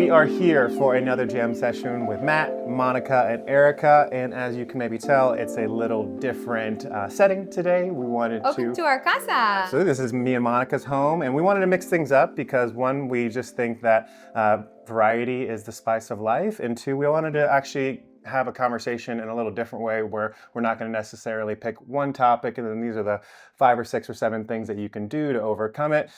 We are here for another jam session with Matt, Monica, and Erica. And as you can maybe tell, it's a little different setting today. We wanted Welcome to our casa. So this is me and Monica's home, and we wanted to mix things up because one, we just think that variety is the spice of life, and two, we wanted to actually have a conversation in a little different way where we're not going to necessarily pick one topic and then these are the 5 or 6 or 7 things that you can do to overcome it.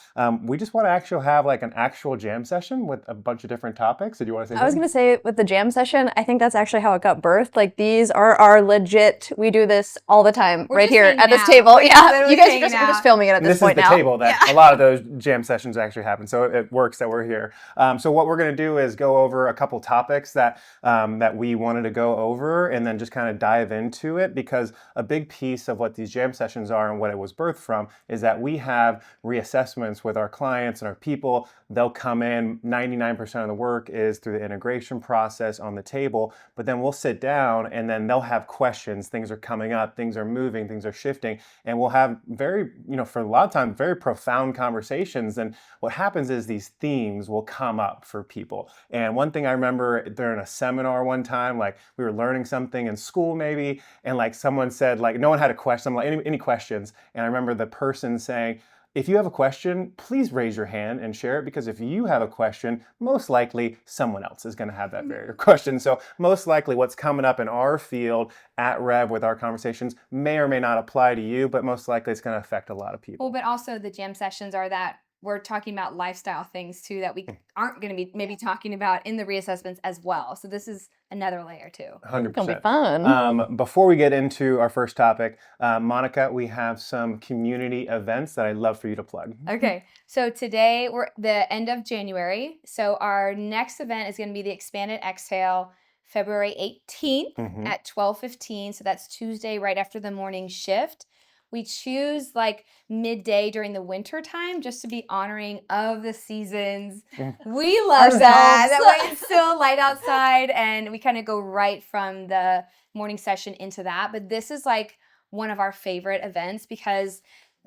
We just want to actually have like an actual jam session with a bunch of different topics. Did you want to say something? I was going to say with the jam session, I think that's actually how it got birthed. Like these are our legit, we do this all the time right here at this table. Yeah, you guys we're just filming it at this point now. This is the table that a lot of those jam sessions actually happen. So it works that we're here. So what we're going to do is go over a couple topics that we wanted to go over and then just kind of dive into it, because a big piece of what these jam sessions are and what it was birthed from is that we have reassessments with our clients and our people. They'll come in, 99% of the work is through the integration process on the table, but then we'll sit down and then they'll have questions. Things are coming up, things are moving, things are shifting, and we'll have very, for a lot of times, very profound conversations. And what happens is these themes will come up for people. And one thing I remember during a seminar one time, like we were learning something in school maybe, and like someone said, like no one had a question. I'm like, any questions? And I remember the person saying, if you have a question, please raise your hand and share it, because if you have a question, most likely someone else is going to have that very question. So most likely what's coming up in our field at Rev with our conversations may or may not apply to you, but most likely it's going to affect a lot of people. Well, but also the jam sessions are that we're talking about lifestyle things too that we aren't going to be maybe talking about in the reassessments as well. So this is another layer too. 100%. It's going to be fun. Before we get into our first topic, Monica, we have some community events that I'd love for you to plug. Okay. So today we're the end of January. So our next event is going to be the Expanded Exhale, February 18th at 12:15. So that's Tuesday right after the morning shift. We choose like midday during the winter time just to be honoring of the seasons. We love that. That way it's still light outside and we kind of go right from the morning session into that. But this is like one of our favorite events because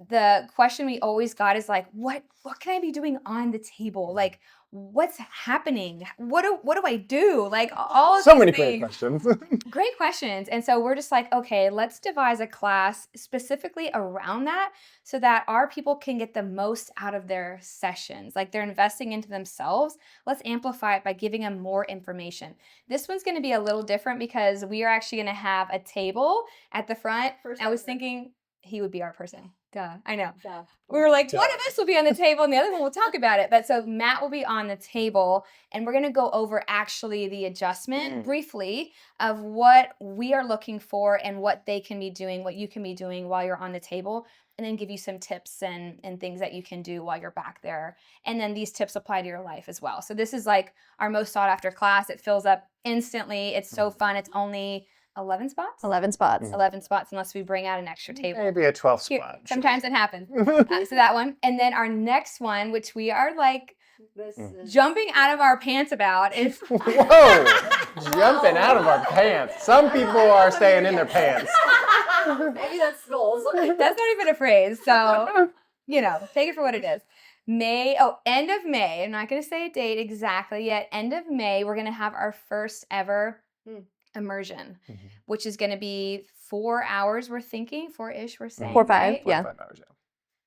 the question we always got is like, what can I be doing on the table? Like, what's happening? What do I do? Like all of so these many things. great questions. Great questions. And so we're just like, okay, let's devise a class specifically around that so that our people can get the most out of their sessions. Like they're investing into themselves. Let's amplify it by giving them more information. This one's going to be a little different because we are actually going to have a table at the front. I was thinking he would be our person. Duh. I know. Duh. We were like, one of us will be on the table and the other one will talk about it. But so Matt will be on the table and we're going to go over actually the adjustment briefly of what we are looking for and what they can be doing, what you can be doing while you're on the table, and then give you some tips and things that you can do while you're back there. And then these tips apply to your life as well. So this is like our most sought after class. It fills up instantly. It's so fun. It's only 11 spots? 11 spots. 11 spots unless we bring out an extra table. Maybe a 12 spot. Sometimes it happens. So that one. And then our next one, which we are like jumping out of our pants about is... Whoa! Jumping out of our pants. Some people are staying in their pants. Maybe that's goals. That's not even a phrase. So, take it for what it is. End of May. I'm not going to say a date exactly yet. End of May, we're going to have our first ever immersion, which is going to be 4 hours, we're thinking, 4-ish, we're saying. 4 or 5, right? yeah. 5 hours, yeah.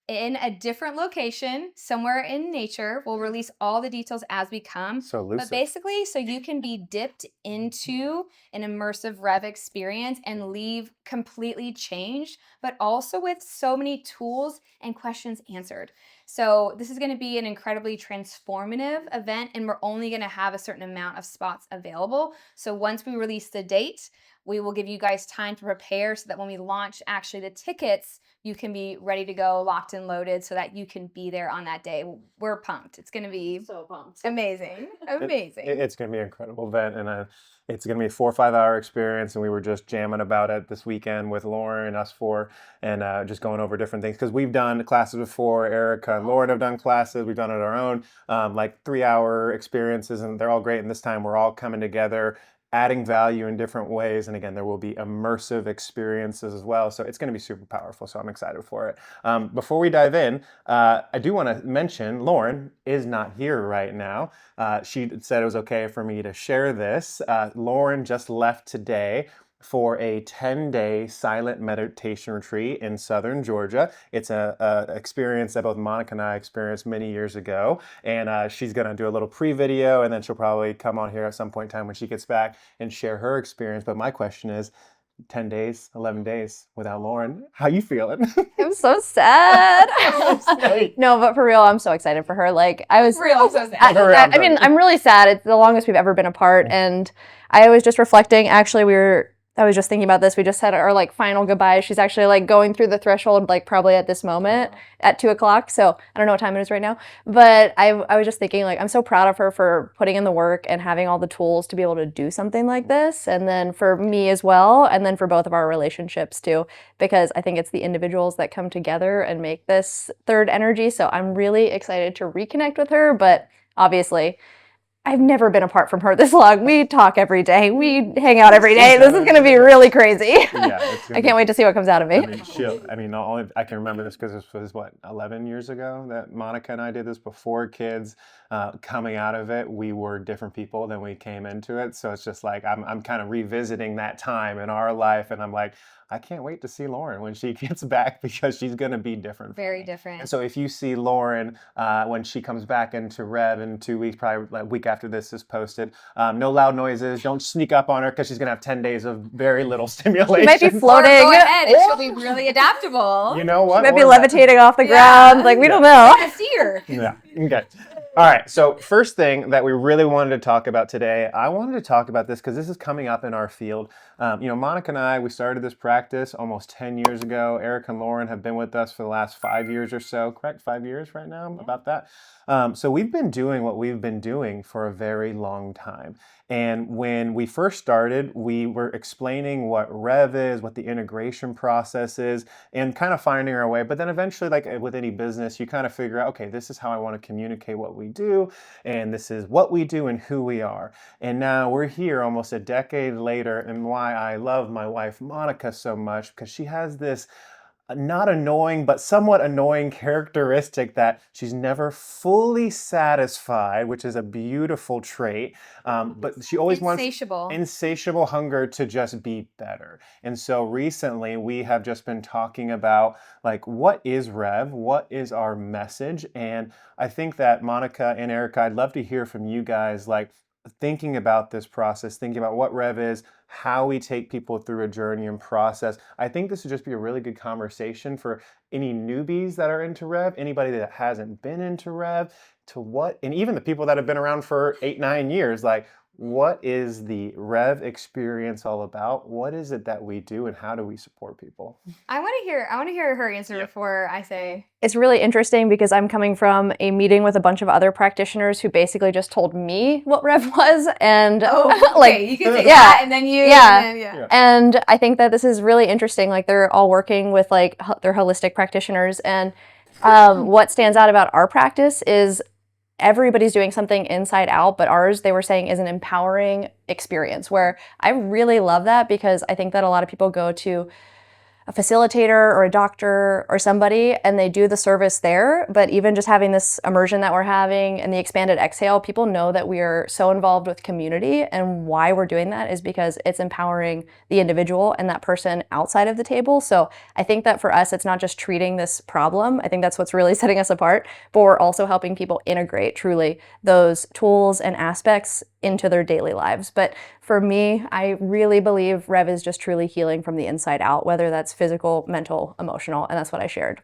In a different location, somewhere in nature. We'll release all the details as we come. So elusive. But basically, so you can be dipped into an immersive Rev experience and leave completely changed, but also with so many tools and questions answered. So this is going to be an incredibly transformative event, and we're only going to have a certain amount of spots available. So once we release the date, we will give you guys time to prepare so that when we launch actually the tickets, you can be ready to go, locked and loaded, so that you can be there on that day. We're pumped. It's going to be So pumped. amazing. Amazing. It's going to be an incredible event, and it's going to be a 4 or 5 hour experience. And we were just jamming about it this weekend with Lauren and us four, and just going over different things because we've done classes before. Erica and Lauren have done classes. We've done it our own, like 3 hour experiences, and they're all great. And this time we're all coming together adding value in different ways. And again, there will be immersive experiences as well. So it's going to be super powerful. So I'm excited for it. Before we dive in, I do want to mention Lauren is not here right now. She said it was okay for me to share this. Lauren just left today for a 10-day silent meditation retreat in southern Georgia. It's a experience that both Monica and I experienced many years ago, and she's going to do a little pre-video, and then she'll probably come on here at some point in time when she gets back and share her experience. But my question is, 10 days, 11 days without Lauren, how you feeling? I'm so sad. No, but for real, I'm so excited for her. Like, I was real, I'm so sad. I mean, I'm really sad. It's the longest we've ever been apart, and I was just reflecting. Actually, I was just thinking about this. We just had our like final goodbye. She's actually like going through the threshold, like probably at this moment at 2:00. So I don't know what time it is right now, but I was just thinking like, I'm so proud of her for putting in the work and having all the tools to be able to do something like this. And then for me as well. And then for both of our relationships too, because I think it's the individuals that come together and make this third energy. So I'm really excited to reconnect with her, but obviously I've never been apart from her this long. We talk every day. We hang out every day. This is going to be really crazy. Yeah, I can't wait to see what comes out of me. Not only I can remember this because this was what 11 years ago that Monica and I did this before kids. Coming out of it, we were different people than we came into it. So it's just like I'm kind of revisiting that time in our life, and I'm like, I can't wait to see Lauren when she gets back because she's going to be different. Very different. And so if you see Lauren when she comes back into Rev in 2 weeks, probably like a week after this is posted, no loud noises. Don't sneak up on her because she's going to have 10 days of very little stimulation. She might be floating. Or go ahead, and she'll be really adaptable. You know what? She might be levitating off the ground. Like, we don't know. I see her. Yeah. Okay. All right. So first thing that we really wanted to talk about today, I wanted to talk about this because this is coming up in our field. Monica and I, we started this practice almost 10 years ago. Eric and Lauren have been with us for the last 5 years or so. Correct? 5 years right now? About that. So we've been doing what we've been doing for a very long time. And when we first started, we were explaining what Rev is, what the integration process is, and kind of finding our way. But then eventually, like with any business, you kind of figure out, okay, this is how I want to communicate what we do, and this is what we do and who we are. And now we're here almost a decade later, and why I love my wife, Monica, so much, because she has this not annoying, but somewhat annoying characteristic that she's never fully satisfied, which is a beautiful trait. But she always wants insatiable hunger to just be better. And so recently we have just been talking about like, what is Rev? What is our message? And I think that Monica and Erica, I'd love to hear from you guys, like thinking about this process, thinking about what Rev is, how we take people through a journey and process. I think this would just be a really good conversation for any newbies that are into Rev, anybody that hasn't been into Rev, and even the people that have been around for 8-9 years, like, what is the Rev experience all about? What is it that we do, and how do we support people? I want to hear her answer before I say. It's really interesting because I'm coming from a meeting with a bunch of other practitioners who basically just told me what Rev was, and okay, you can say that, and then And I think that this is really interesting. Like, they're all working with like their holistic practitioners, and what stands out about our practice is everybody's doing something inside out, but ours, they were saying, is an empowering experience, where I really love that, because I think that a lot of people go to a facilitator or a doctor or somebody and they do the service there. But even just having this immersion that we're having and the expanded exhale, people know that we are so involved with community. And why we're doing that is because it's empowering the individual and that person outside of the table. So I think that for us, it's not just treating this problem. I think that's what's really setting us apart, but we're also helping people integrate truly those tools and aspects into their daily lives. But for me, I really believe Rev is just truly healing from the inside out, whether that's physical, mental, emotional, and that's what I shared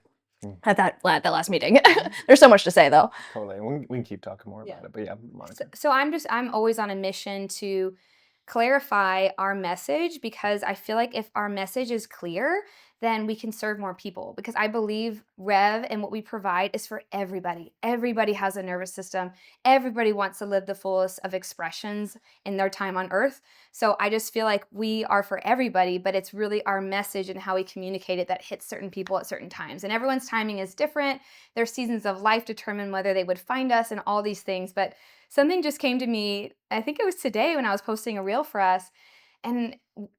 at that last meeting. There's so much to say, though. Totally. We can keep talking more about it, but yeah, Monica. So I'm always on a mission to clarify our message, because I feel like if our message is clear, then we can serve more people, because I believe Rev and what we provide is for everybody. Everybody has a nervous system. Everybody wants to live the fullest of expressions in their time on earth. So I just feel like we are for everybody, but it's really our message and how we communicate it that hits certain people at certain times. And everyone's timing is different. Their seasons of life determine whether they would find us and all these things. But something just came to me. I think it was today when I was posting a reel for us. And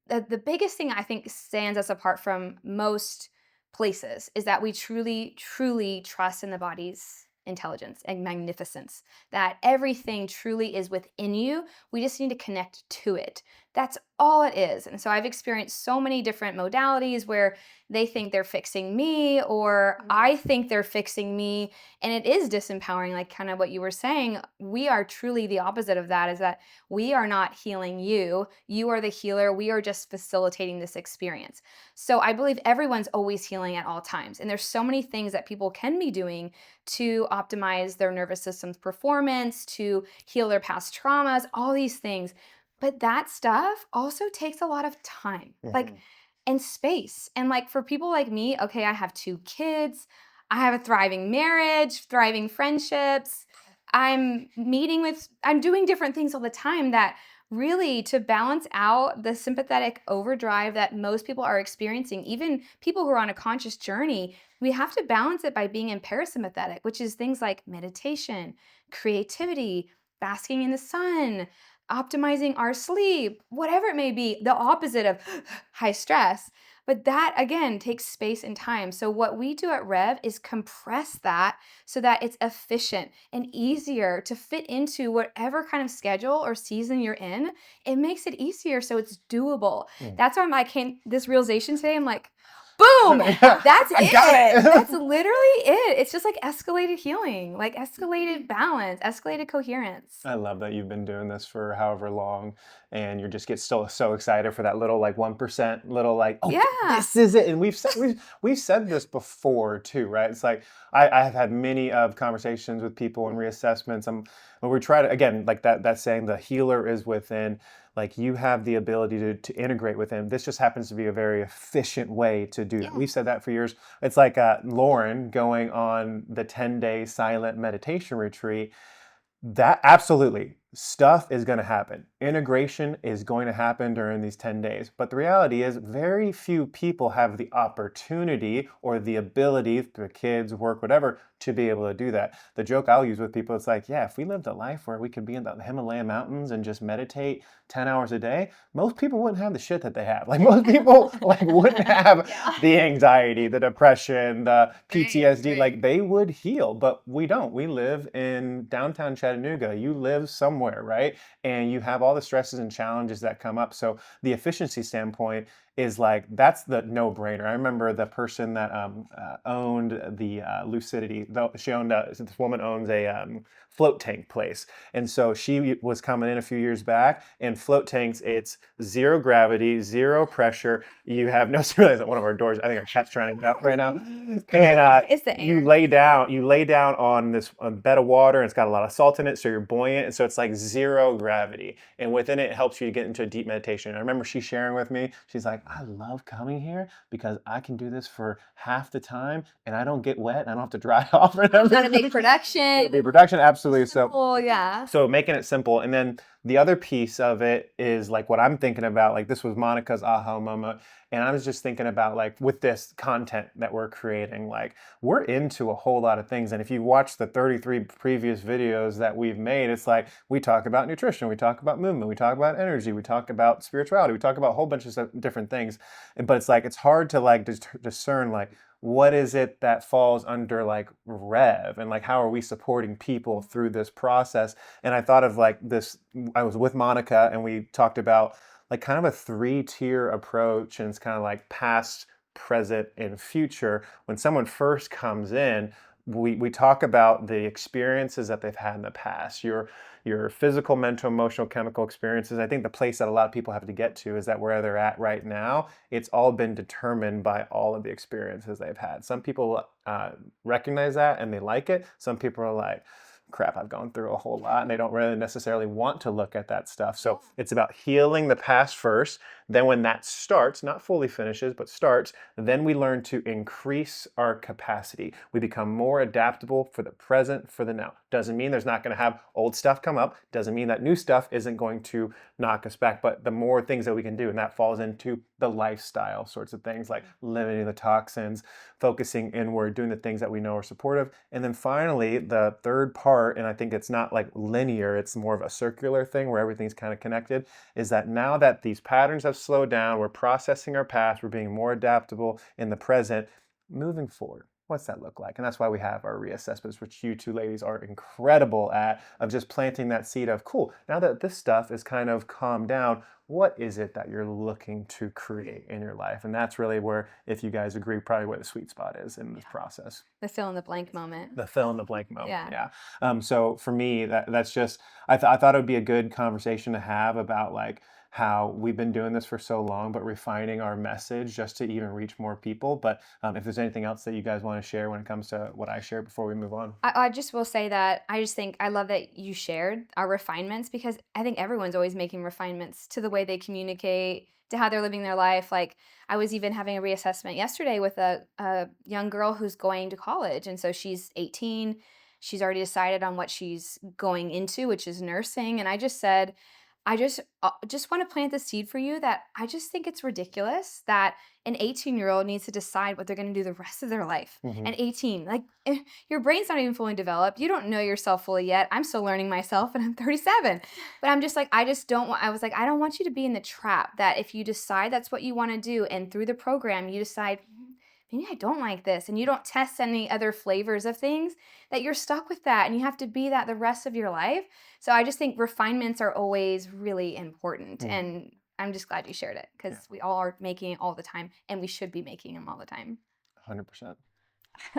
the biggest thing I think stands us apart from most places is that we truly, truly trust in the body's intelligence and magnificence, that everything truly is within you. We just need to connect to it. That's all it is. And so I've experienced so many different modalities where they think they're fixing me, or I think they're fixing me. And it is disempowering, like kind of what you were saying. We are truly the opposite of that, is that we are not healing you. You are the healer. We are just facilitating this experience. So I believe everyone's always healing at all times. And there's so many things that people can be doing to optimize their nervous system's performance, to heal their past traumas, all these things. But that stuff also takes a lot of time. Like, and space. And like for people like me, okay, I have 2 kids. I have a thriving marriage, thriving friendships. I'm doing different things all the time that really, to balance out the sympathetic overdrive that most people are experiencing, even people who are on a conscious journey, we have to balance it by being in parasympathetic, which is things like meditation, creativity, basking in the sun, optimizing our sleep, whatever it may be, the opposite of high stress. But that again takes space and time. So what we do at Rev is compress that so that it's efficient and easier to fit into whatever kind of schedule or season you're in. It makes it easier so it's doable. That's why I came this realization today. I'm like, boom, that's I got it. That's literally it. It's just like escalated healing, like escalated balance, escalated coherence. I love that you've been doing this for however long, and you just get so excited for that little like 1% little like, oh, Yeah. this is it. And we've said this before too, right? It's like I have had many of conversations with people and reassessments. When we try to, again, like that saying, the healer is within. Like you have the ability to integrate with him. This just happens to be a very efficient way to do that. We've said that for years. It's like Lauren going on the 10-day silent meditation retreat. That absolutely stuff is going to happen. Integration is going to happen during these 10 days. But the reality is very few people have the opportunity or the ability through kids, work, whatever, to be able to do that. The joke I'll use with people, it's like, yeah, if we lived a life where we could be in the Himalayan mountains and just meditate 10 hours a day, most people wouldn't have the shit that they have. Like most people like wouldn't have the anxiety, the depression, the PTSD, Right. like they would heal, but we don't. We live in downtown Chattanooga. You live somewhere, right? And you have all the stresses and challenges that come up. So the efficiency standpoint is like, that's the no-brainer. I remember the person that owned the Lucidity, though she owned, this woman owns a float tank place. And so she was coming in a few years back, and float tanks, it's zero gravity, zero pressure. You have no, realize that one of our doors, I think our cat's trying to get out right now. And It's the air. you lay down on this bed of water, and it's got a lot of salt in it, so you're buoyant. And so it's like zero gravity. And within it, it helps you to get into a deep meditation. And I remember she sharing with me, she's like, I love coming here because I can do this for half the time and I don't get wet and I don't have to dry off. Not a big production. The production, absolutely. Oh yeah. So making it simple. And then the other piece of it is like what I'm thinking about, like this was Monica's aha moment. And I was just thinking about like with this content that we're creating, like we're into a whole lot of things. And if you watch the 33 previous videos that we've made, it's like we talk about nutrition, we talk about movement, we talk about energy, we talk about spirituality, we talk about a whole bunch of different things. But it's like, it's hard to like discern like, what is it that falls under like Rev, and like how are we supporting people through this process? And I thought of like this, I was with Monica and we talked about like kind of a 3-tier approach, and it's kind of like past, present, and future. When someone first comes in, we talk about the experiences that they've had in the past, your physical, mental, emotional, chemical experiences. I think the place that a lot of people have to get to is that where they're at right now, it's all been determined by all of the experiences they've had. Some people recognize that and they like it. Some people are like, crap, I've gone through a whole lot, and they don't really necessarily want to look at that stuff. So it's about healing the past first. Then when that starts, not fully finishes, but starts, then we learn to increase our capacity. We become more adaptable for the present, for the now. Doesn't mean there's not going to have old stuff come up. Doesn't mean that new stuff isn't going to knock us back, but the more things that we can do, and that falls into the lifestyle sorts of things, like limiting the toxins, focusing inward, doing the things that we know are supportive. And then finally, the third part, and I think it's not like linear, it's more of a circular thing where everything's kind of connected, is that now that these patterns have slowed down, we're processing our past, we're being more adaptable in the present, moving forward. What's that look like? And that's why we have our reassessments, which you two ladies are incredible at, of just planting that seed of, cool, now that this stuff is kind of calmed down, what is it that you're looking to create in your life? And that's really where, if you guys agree, probably where the sweet spot is in this process. The fill in the blank moment. The fill in the blank moment. Yeah. So for me, that's just, I thought it would be a good conversation to have about like how we've been doing this for so long, but refining our message just to even reach more people. But if there's anything else that you guys want to share when it comes to what I shared before we move on. I just will say that I just think I love that you shared our refinements, because I think everyone's always making refinements to the way they communicate, to how they're living their life. Like I was even having a reassessment yesterday with a young girl who's going to college. And so she's 18. She's already decided on what she's going into, which is nursing. And I just said, I just want to plant the seed for you that I just think it's ridiculous that an 18-year-old needs to decide what they're going to do the rest of their life. Mm-hmm. And 18, like your brain's not even fully developed. You don't know yourself fully yet. I'm still learning myself and I'm 37. But I'm just like, I don't want you to be in the trap that if you decide that's what you want to do and through the program you decide, maybe I don't like this, and you don't test any other flavors of things, that you're stuck with that and you have to be that the rest of your life. So I just think refinements are always really important. And I'm just glad you shared it, because we all are making it all the time and we should be making them all the time. 100%.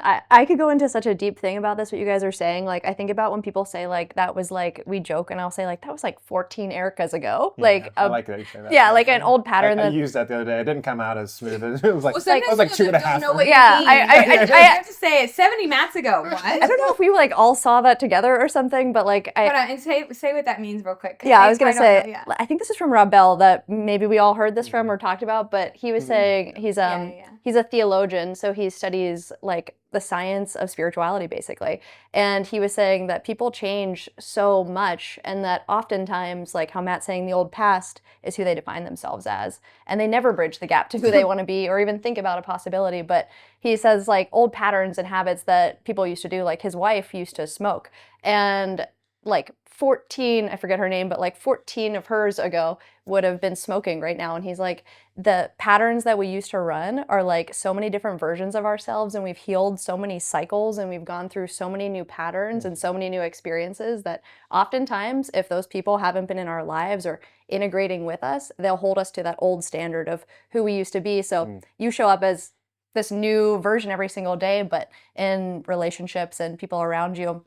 I could go into such a deep thing about this, what you guys are saying. Like, I think about when people say, like, that was like, we joke, and I'll say, like, that was like 14 Ericas ago. Yeah, like, I like that you say that. Yeah, like an old pattern. I used that the other day. It didn't come out as smooth. It was like, Well, it was like 2.5. Know what Yeah, you mean. I have to say it 70 mats ago. What? I don't know if we like all saw that together or something, but like and say what that means real quick. Yeah, I was gonna say. Know, yeah. I think this is from Rob Bell that maybe we all heard this from or talked about, but he was saying he's a theologian, so he studies like the science of spirituality basically, and he was saying that people change so much, and that oftentimes, like how Matt's saying, the old past is who they define themselves as, and they never bridge the gap to who they want to be or even think about a possibility. But he says like old patterns and habits that people used to do, like his wife used to smoke, and like 14, I forget her name, but like 14 of hers ago would have been smoking right now. And he's like, the patterns that we used to run are like so many different versions of ourselves, and we've healed so many cycles, and we've gone through so many new patterns and so many new experiences that oftentimes, if those people haven't been in our lives or integrating with us, they'll hold us to that old standard of who we used to be. So you show up as this new version every single day, but in relationships and people around you,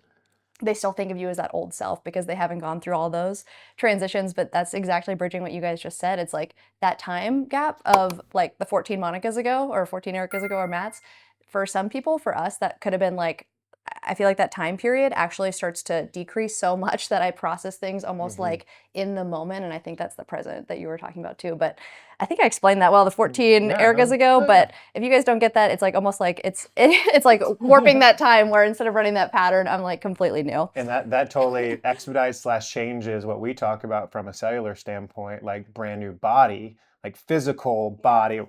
they still think of you as that old self because they haven't gone through all those transitions. But that's exactly bridging what you guys just said. It's like that time gap of like the 14 Monicas ago or 14 Ericas ago or Matt's. For some people, for us, that could have been like, I feel like that time period actually starts to decrease so much that I process things almost like in the moment. And I think that's the present that you were talking about too. But I think I explained that well, the 14 Ericas ago. But if you guys don't get that, it's like almost like it's like warping that time where instead of running that pattern, I'm like completely new. And that totally expedites / changes what we talk about from a cellular standpoint, like brand new body, like physical body,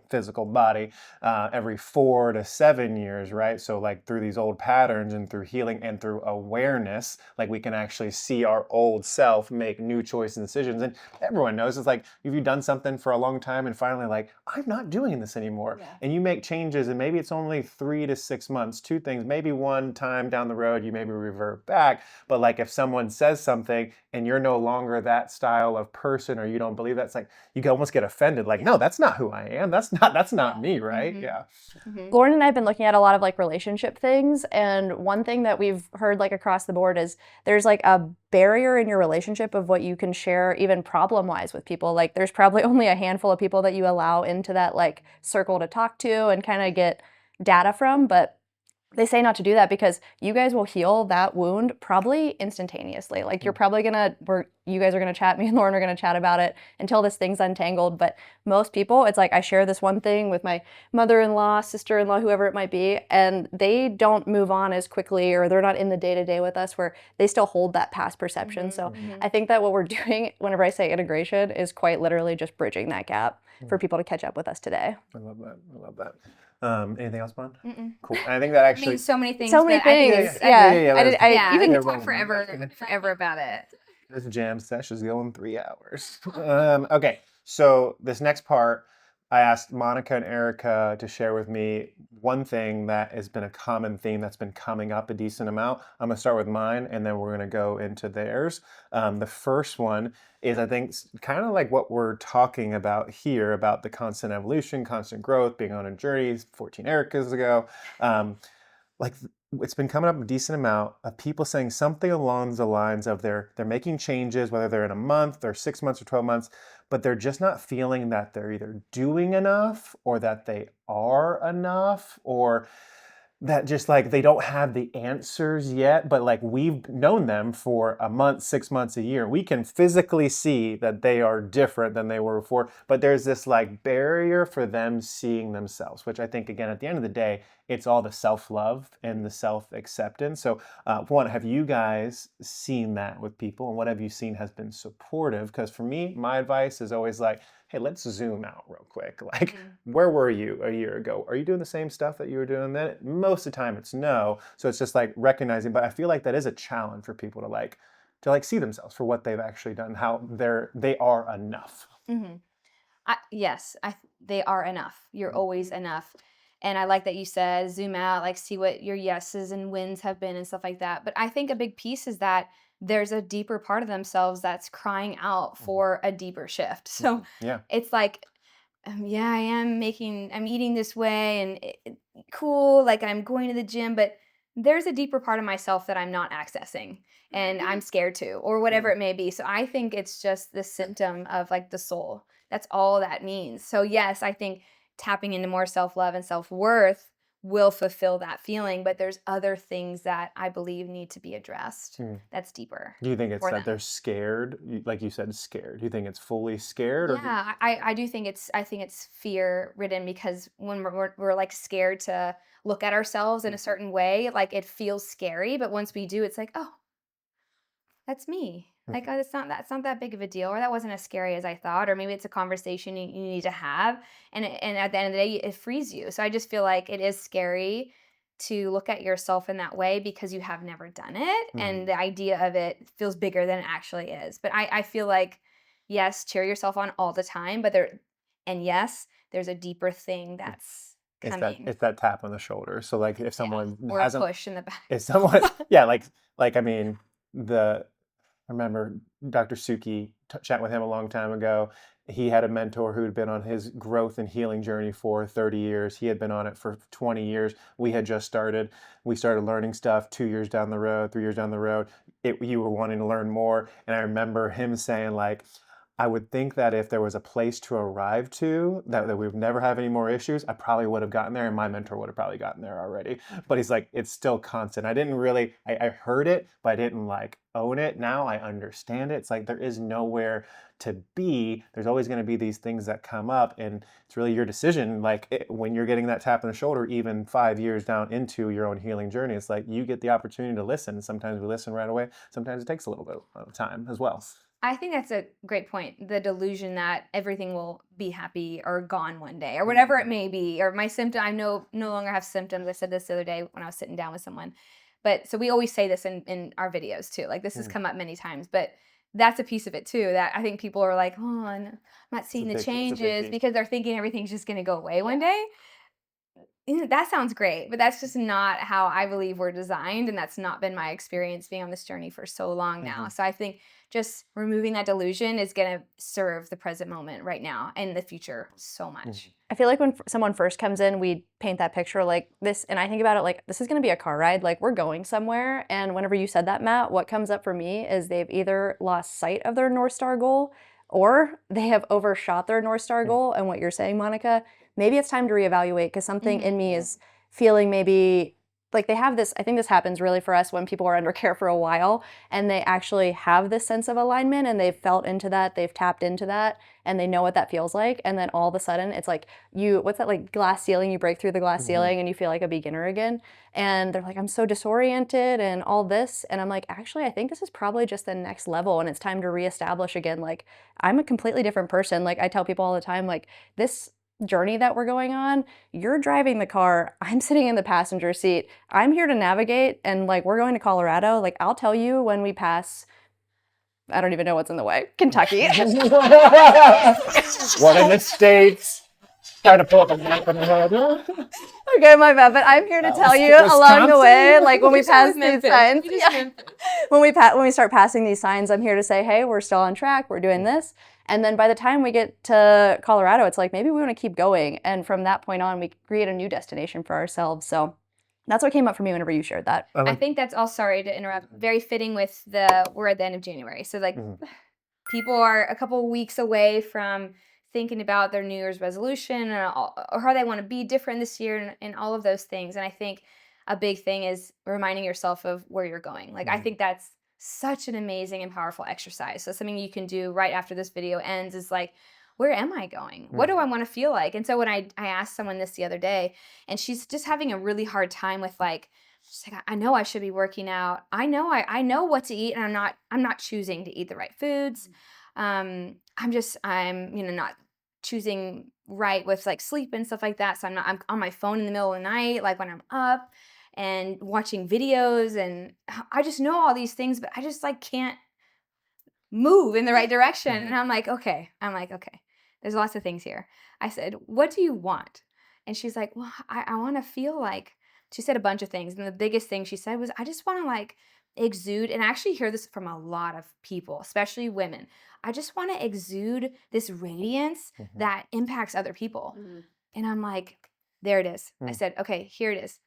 every 4 to 7 years, right? So like through these old patterns and through healing and through awareness, like we can actually see our old self make new choices and decisions. And everyone knows it's like, if you've done something for a long time and finally like, I'm not doing this anymore. Yeah. And you make changes and maybe it's only 3 to 6 months, two things, maybe one time down the road, you maybe revert back. But like if someone says something and you're no longer that style of person, or you don't believe that, it's like, you can almost get offended. Like, no, that's not who I am. That's not me, right? Mm-hmm. Yeah. Mm-hmm. Lauren and I have been looking at a lot of like relationship things, and one thing that we've heard like across the board is there's like a barrier in your relationship of what you can share even problem-wise with people. Like there's probably only a handful of people that you allow into that like circle to talk to and kind of get data from, but they say not to do that because you guys will heal that wound probably instantaneously. Like you're probably you guys are gonna chat, me and Lauren are gonna chat about it until this thing's untangled. But most people, it's like I share this one thing with my mother-in-law, sister-in-law, whoever it might be, and they don't move on as quickly, or they're not in the day-to-day with us where they still hold that past perception. So I think that what we're doing whenever I say integration is quite literally just bridging that gap for people to catch up with us today. I love that. I love that. Anything else, Bond? Cool. And I think that I actually mean, so many things. So many but I think things. it's- Yeah. yeah, Even we Yeah, could talk well, forever about it. this jam sesh is going 3 hours. Okay, so this next part, I asked Monica and Erica to share with me one thing that has been a common theme that's been coming up a decent amount. I'm gonna start with mine, and then we're gonna go into theirs. The first one is, I think, kind of like what we're talking about here about the constant evolution, constant growth, being on a journey 14 Ericas ago. Like it's been coming up a decent amount of people saying something along the lines of they're making changes, whether they're in a month or 6 months or 12 months, but they're just not feeling that they're either doing enough or that they are enough, or that just like they don't have the answers yet, but like we've known them for a month, 6 months, a year. We can physically see that they are different than they were before, but there's this like barrier for them seeing themselves, which I think, again, at the end of the day, it's all the self-love and the self-acceptance. So one, have you guys seen that with people, and what have you seen has been supportive? Because for me, my advice is always like, hey, let's zoom out real quick. Like, where were you a year ago? Are you doing the same stuff that you were doing then? Most of the time it's no. So it's just like recognizing, but I feel like that is a challenge for people to like see themselves for what they've actually done, how they are enough. Yes, they are enough. You're always enough. And I like that you said zoom out, like see what your yeses and wins have been and stuff like that. But I think a big piece is that there's a deeper part of themselves that's crying out for a deeper shift. So Yeah. it's like, yeah, I'm eating this way and cool, like I'm going to the gym, but there's a deeper part of myself that I'm not accessing and I'm scared to, or whatever it may be. So I think it's just the symptom of like the soul. That's all that means. So yes, I think tapping into more self-love and self-worth will fulfill that feeling, but there's other things that I believe need to be addressed that's deeper. Do you think it's for that them. they're scared? Like you said, scared. Do you think it's fully scared? Yeah, I do think I think it's fear ridden because when we're like scared to look at ourselves in a certain way, like it feels scary, but once we do, it's like, oh, that's me. Like, oh, that's not that big of a deal, or that wasn't as scary as I thought, or maybe it's a conversation you need to have, and at the end of the day, it frees you. So I just feel like it is scary to look at yourself in that way because you have never done it, and the idea of it feels bigger than it actually is. But I feel like, yes, cheer yourself on all the time, but yes, there's a deeper thing that's coming. It's that tap on the shoulder. So like if someone Or hasn't, a push in the back. if someone, yeah, like I mean, I remember Dr. Suki, chatting with him a long time ago. He had a mentor who had been on his growth and healing journey for 30 years. He had been on it for 20 years. We had just started. We started learning stuff 2 years down the road, 3 years down the road. You were wanting to learn more. And I remember him saying, like, I would think that if there was a place to arrive to, that we would never have any more issues, I probably would have gotten there, and my mentor would have probably gotten there already. But he's like, it's still constant. I didn't really, I heard it, but I didn't like own it. Now I understand it. It's like there is nowhere to be. There's always going to be these things that come up, and it's really your decision. Like when you're getting that tap on the shoulder, even 5 years down into your own healing journey, it's like you get the opportunity to listen. Sometimes we listen right away. Sometimes it takes a little bit of time as well. I think that's a great point. The delusion that everything will be happy or gone one day or whatever it may be, or my symptom, I no longer have symptoms. I said this the other day when I was sitting down with someone. But so we always say this in our videos too. Like this has come up many times, but that's a piece of it too, that I think people are like, oh, I'm not seeing the changes because they're thinking everything's just going to go away one day. That sounds great, but that's just not how I believe we're designed, and that's not been my experience being on this journey for so long now. So I think just removing that delusion is going to serve the present moment right now and the future so much. I feel like when someone first comes in, we paint that picture like this, and I think about it like this is going to be a car ride, like we're going somewhere. And whenever you said that, Matt, what comes up for me is they've either lost sight of their North Star goal or they have overshot their North Star goal. And what you're saying, Monica, maybe it's time to reevaluate because something in me is feeling maybe like they have this, I think this happens really for us when people are under care for a while and they actually have this sense of alignment and they've felt into that, they've tapped into that, and they know what that feels like. And then all of a sudden it's like what's that, like glass ceiling? You break through the glass ceiling and you feel like a beginner again. And they're like, I'm so disoriented and all this. And I'm like, actually, I think this is probably just the next level and it's time to reestablish again. Like, I'm a completely different person. Like, I tell people all the time, like, this journey that we're going on, you're driving the car, I'm sitting in the passenger seat. I'm here to navigate, and like we're going to Colorado. Like, I'll tell you when we pass, I don't even know what's in the way, Kentucky. What in the States? Trying to pull up a map in the head. Okay, my bad, but I'm here to tell you along the way, like when we pass these signs, when we start passing these signs, I'm here to say, hey, we're still on track, we're doing this. And then by the time we get to Colorado, it's like, maybe we want to keep going. And from that point on, we create a new destination for ourselves. So that's what came up for me whenever you shared that. I think that's all, sorry to interrupt, very fitting with we're at the end of January. So like people are a couple weeks away from thinking about their New Year's resolution or how they want to be different this year and all of those things. And I think a big thing is reminding yourself of where you're going. Like, I think that's such an amazing and powerful exercise. So something you can do right after this video ends is like, where am I going? What do I want to feel like? And so when I asked someone this the other day, and she's just having a really hard time with like, she's like, I know I should be working out. I know what to eat, and I'm not choosing to eat the right foods. I'm not choosing right with like sleep and stuff like that. So I'm on my phone in the middle of the night, like when I'm up and watching videos, and I just know all these things, but I just like can't move in the right direction. And I'm like, okay, there's lots of things here. I said, what do you want? And she's like, well, I want to feel like, she said a bunch of things. And the biggest thing she said was, I just want to like exude, and I actually hear this from a lot of people, especially women. I just want to exude this radiance that impacts other people. And I'm like, there it is. I said, okay, here it is.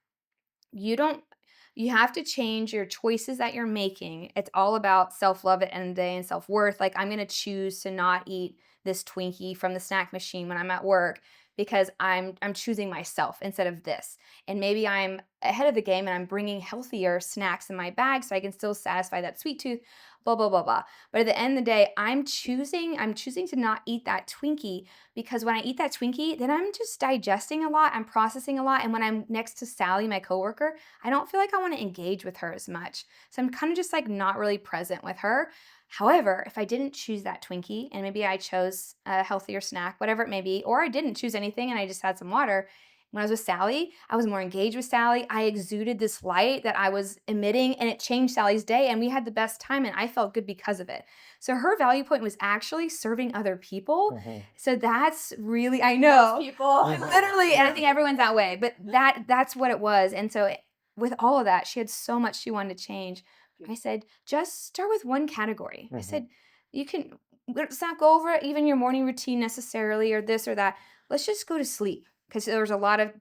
You have to change your choices that you're making. It's all about self-love at the end of the day and self-worth. Like, I'm going to choose to not eat this Twinkie from the snack machine when I'm at work because I'm choosing myself instead of this. And maybe I'm ahead of the game and I'm bringing healthier snacks in my bag so I can still satisfy that sweet tooth, blah, blah, blah, blah. But at the end of the day, I'm choosing to not eat that Twinkie, because when I eat that Twinkie, then I'm just digesting a lot, I'm processing a lot. And when I'm next to Sally, my coworker, I don't feel like I want to engage with her as much. So I'm kind of just like not really present with her. However, if I didn't choose that Twinkie and maybe I chose a healthier snack, whatever it may be, or I didn't choose anything and I just had some water, when I was with Sally, I was more engaged with Sally. I exuded this light that I was emitting, and it changed Sally's day, and we had the best time, and I felt good because of it. So her value point was actually serving other people. So that's really, I know, people. literally, and I think everyone's that way, but that's what it was. And so with all of that, she had so much she wanted to change. I said, just start with one category. I said, let's not go over even your morning routine necessarily or this or that. Let's just go to sleep, because there was a lot of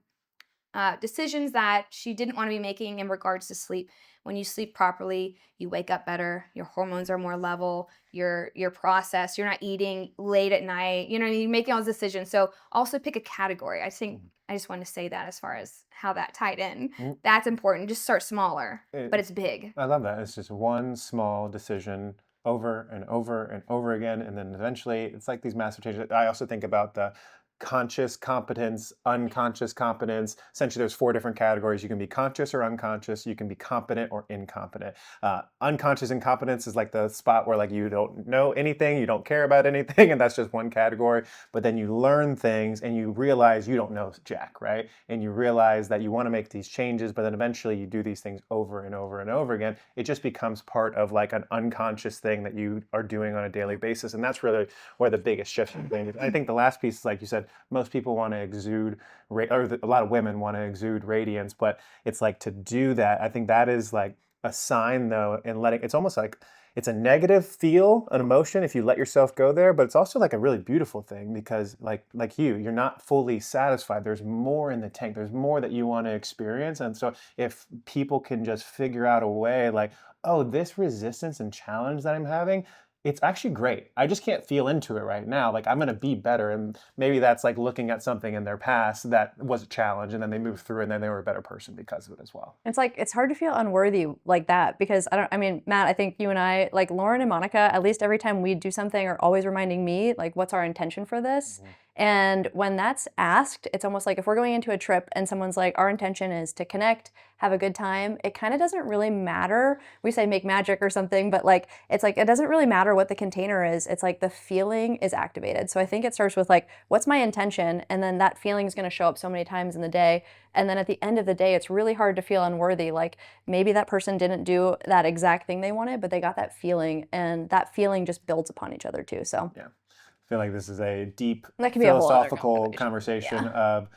decisions that she didn't want to be making in regards to sleep. When you sleep properly, you wake up better, your hormones are more level, you're processed, you're not eating late at night, you're making all those decisions. So also pick a category. I think I just wanted to say that as far as how that tied in. That's important. Just start smaller, but it's big. I love that. It's just one small decision over and over and over again, and then eventually it's like these massive changes. I also think about the conscious competence, unconscious competence. Essentially, there's 4 different categories. You can be conscious or unconscious. You can be competent or incompetent. Unconscious incompetence is like the spot where like you don't know anything, you don't care about anything, and that's just one category. But then you learn things and you realize you don't know jack, right? And you realize that you want to make these changes, but then eventually you do these things over and over and over again. It just becomes part of like an unconscious thing that you are doing on a daily basis. And that's really where the biggest shift is. I think the last piece is, like you said, most people want to exude, or a lot of women want to exude radiance, but it's like, to do that, I think that is like a sign though, and it's almost like it's a negative feel, an emotion if you let yourself go there, but it's also like a really beautiful thing, because like you're not fully satisfied. There's more in the tank. There's more that you want to experience. And so if people can just figure out a way like, oh, this resistance and challenge that I'm having, it's actually great. I just can't feel into it right now. Like I'm going to be better. And maybe that's like looking at something in their past that was a challenge and then they moved through and then they were a better person because of it as well. It's like it's hard to feel unworthy like that because I mean, Matt, I think you and I, like Lauren and Monica, at least every time we do something are always reminding me like what's our intention for this. And when that's asked, it's almost like if we're going into a trip and someone's like, our intention is to connect, have a good time, it kind of doesn't really matter. We say make magic or something, but like it's like it doesn't really matter what the container is. It's like the feeling is activated. So I think it starts with like, what's my intention? And then that feeling is going to show up so many times in the day. And then at the end of the day, it's really hard to feel unworthy. Like maybe that person didn't do that exact thing they wanted, but they got that feeling, and that feeling just builds upon each other too. So yeah, I feel like this is a deep that could be a whole other philosophical conversation of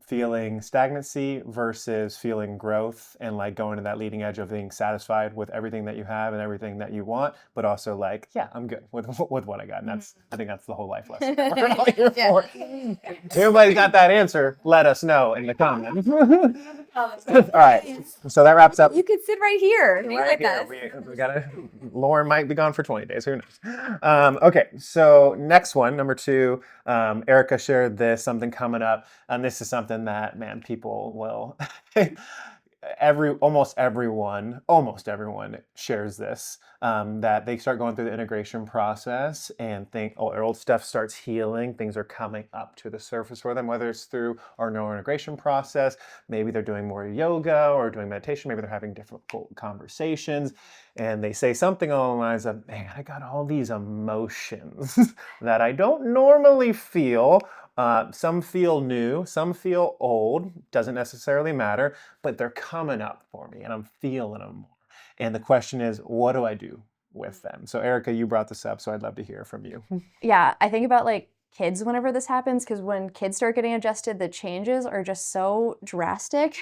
feeling stagnancy versus feeling growth, and like going to that leading edge of being satisfied with everything that you have and everything that you want, but also like, yeah, I'm good with what I got. And that's, I think that's the whole life lesson that we're all here for. If anybody's got that answer, let us know in the comments. All right, so that wraps up. You could sit right here Right with here. us. We gotta. Lauren might be gone for 20 days. Who knows? Okay, so next one, number 2. Erica shared this, something coming up, and this is something that, man, people will. Almost everyone shares this, that they start going through the integration process and think, oh, their old stuff starts healing, things are coming up to the surface for them, whether it's through our neurointegration process, maybe they're doing more yoga or doing meditation, maybe they're having difficult conversations, and they say something along the lines of, man, I got all these emotions that I don't normally feel. Some feel new, some feel old, doesn't necessarily matter, but they're coming up for me and I'm feeling them more. And the question is, what do I do with them? So Erica, you brought this up, so I'd love to hear from you. Yeah, I think about like kids whenever this happens, because when kids start getting adjusted, the changes are just so drastic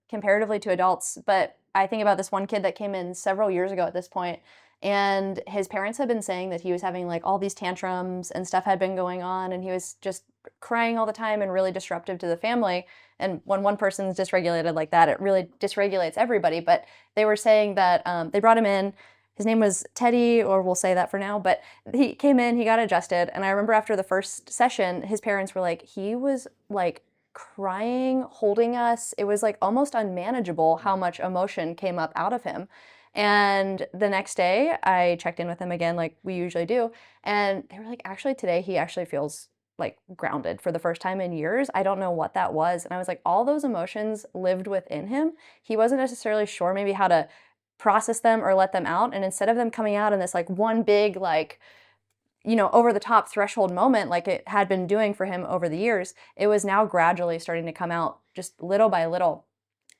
comparatively to adults. But I think about this one kid that came in several years ago at this point, and his parents had been saying that he was having like all these tantrums and stuff had been going on, and he was just crying all the time and really disruptive to the family. And when one person's dysregulated like that, it really dysregulates everybody. But they were saying that they brought him in. His name was Teddy, or we'll say that for now, but he came in, he got adjusted. And I remember after the first session, his parents were like, he was like crying, holding us. It was like almost unmanageable how much emotion came up out of him. And the next day, I checked in with him again, like we usually do. And they were like, actually, today he actually feels like grounded for the first time in years. I don't know what that was. And I was like, all those emotions lived within him. He wasn't necessarily sure maybe how to process them or let them out. And instead of them coming out in this like one big, like, you know, over the top threshold moment, like it had been doing for him over the years, it was now gradually starting to come out just little by little.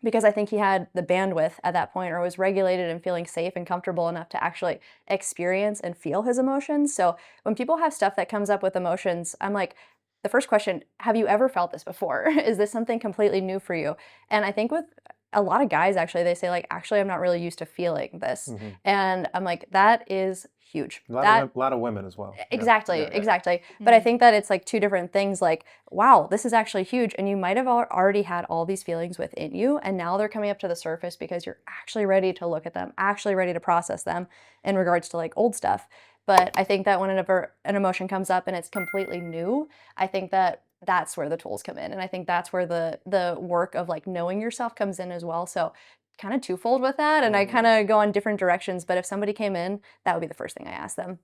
Because I think he had the bandwidth at that point, or was regulated and feeling safe and comfortable enough to actually experience and feel his emotions. So when people have stuff that comes up with emotions, I'm like, the first question, have you ever felt this before? Is this something completely new for you? And I think with a lot of guys, actually, they say like, actually, I'm not really used to feeling this. Mm-hmm. And I'm like, that is huge. A lot of women as well. Exactly, Yeah. exactly. But I think that it's like two different things, like, wow, this is actually huge. And you might have already had all these feelings within you, and now they're coming up to the surface because you're actually ready to look at them, actually ready to process them in regards to like old stuff. But I think that whenever an emotion comes up and it's completely new, I think that that's where the tools come in. And I think that's where the work of like knowing yourself comes in as well. So kind of twofold with that, and I kind of go in different directions. But if somebody came in, that would be the first thing I ask them,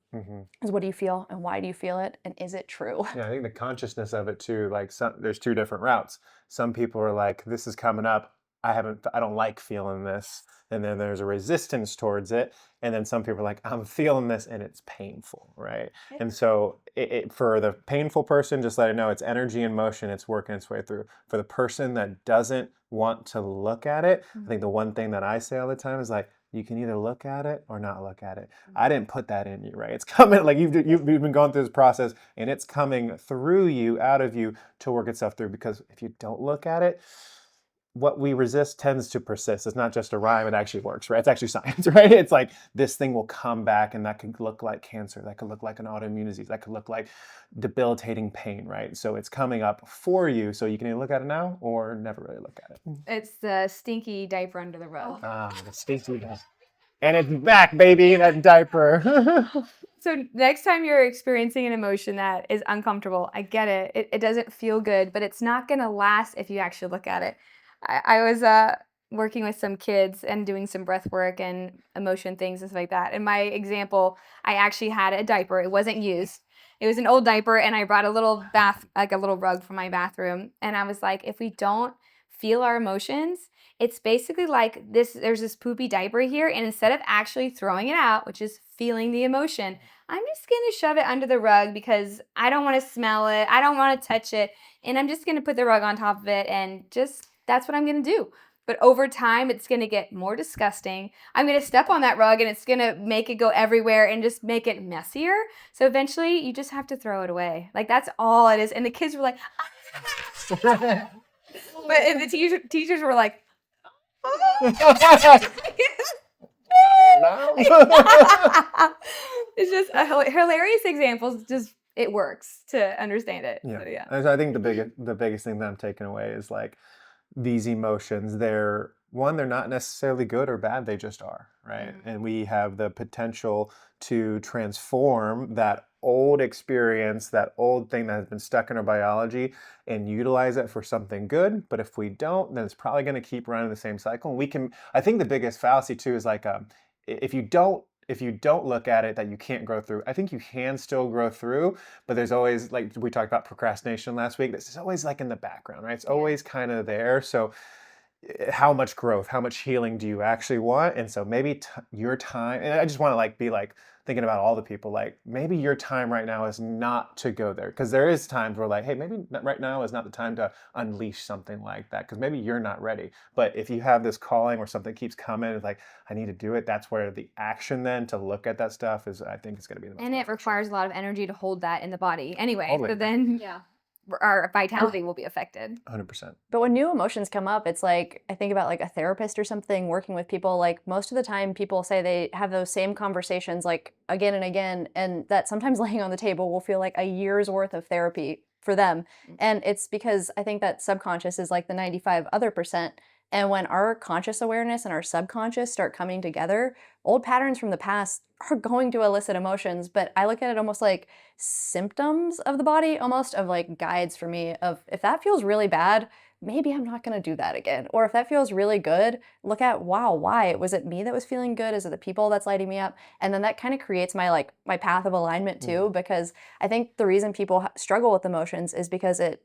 is what do you feel and why do you feel it, and is it true? Yeah, I think the consciousness of it too, like there's 2 different routes. Some people are like, this is coming up, I don't like feeling this. And then there's a resistance towards it. And then some people are like, I'm feeling this and it's painful, right? And so for the painful person, just let it know it's energy in motion, it's working its way through. For the person that doesn't want to look at it, I think the one thing that I say all the time is like, you can either look at it or not look at it. I didn't put that in you, right? It's coming, like you've been going through this process and it's coming through you, out of you, to work itself through. Because if you don't look at it, what we resist tends to persist. It's not just a rhyme, it actually works, right? It's actually science, right? It's like this thing will come back, and that could look like cancer, that could look like an autoimmune disease, that could look like debilitating pain, right? So it's coming up for you, so you can either look at it now or never really look at it. It's the stinky diaper under the rug. The stinky diaper. And it's back, baby, that diaper. So next time you're experiencing an emotion that is uncomfortable, I get it. It doesn't feel good, but it's not going to last if you actually look at it. I was working with some kids and doing some breath work and emotion things and stuff like that. In my example, I actually had a diaper. It wasn't used. It was an old diaper, and I brought a little like a little rug from my bathroom. And I was like, if we don't feel our emotions, it's basically like this, there's this poopy diaper here, and instead of actually throwing it out, which is feeling the emotion, I'm just going to shove it under the rug because I don't want to smell it. I don't want to touch it. And I'm just going to put the rug on top of it, and just that's what I'm going to do. But over time, it's going to get more disgusting. I'm going to step on that rug, and it's going to make it go everywhere and just make it messier. So eventually, you just have to throw it away. Like, that's all it is. And the kids were like, ah. But and the teachers were like, No. it's just a hilarious example. Just it works to understand it. Yeah. So, yeah. And so I think the biggest thing that I'm taking away is like these emotions. They're not necessarily good or bad. They just are, right? And we have the potential to transform that old experience, that old thing that has been stuck in our biology, and utilize it for something good. But if we don't, then it's probably going to keep running the same cycle. And we can. I think the biggest fallacy too is like if you don't look at it that you can't grow through. I think you can still grow through, but there's always, like we talked about procrastination last week, this is always like in the background, right? It's always kind of there. So how much growth, how much healing do you actually want? And so maybe your time, and I just want to like be like thinking about all the people, like maybe your time right now is not to go there, because there is times where like, hey, maybe right now is not the time to unleash something like that, because maybe you're not ready. But if you have this calling where something keeps coming, it's like, I need to do it, that's where the action then to look at that stuff is, I think it's going to be the most And it requires a lot of energy to hold that in the body anyway. Totally. So then Yeah. our vitality will be affected. 100%. But when new emotions come up, it's like, I think about like a therapist or something working with people, like most of the time people say they have those same conversations like again and again, and that sometimes laying on the table will feel like a year's worth of therapy for them. And it's because I think that subconscious is like the 95 other percent. And when our conscious awareness and our subconscious start coming together, old patterns from the past are going to elicit emotions. But I look at it almost like symptoms of the body, almost of like guides for me of if that feels really bad, maybe I'm not going to do that again. Or if that feels really good, look at, wow, why? Was it me that was feeling good? Is it the people that's lighting me up? And then that kind of creates my my path of alignment too, because I think the reason people struggle with emotions is because it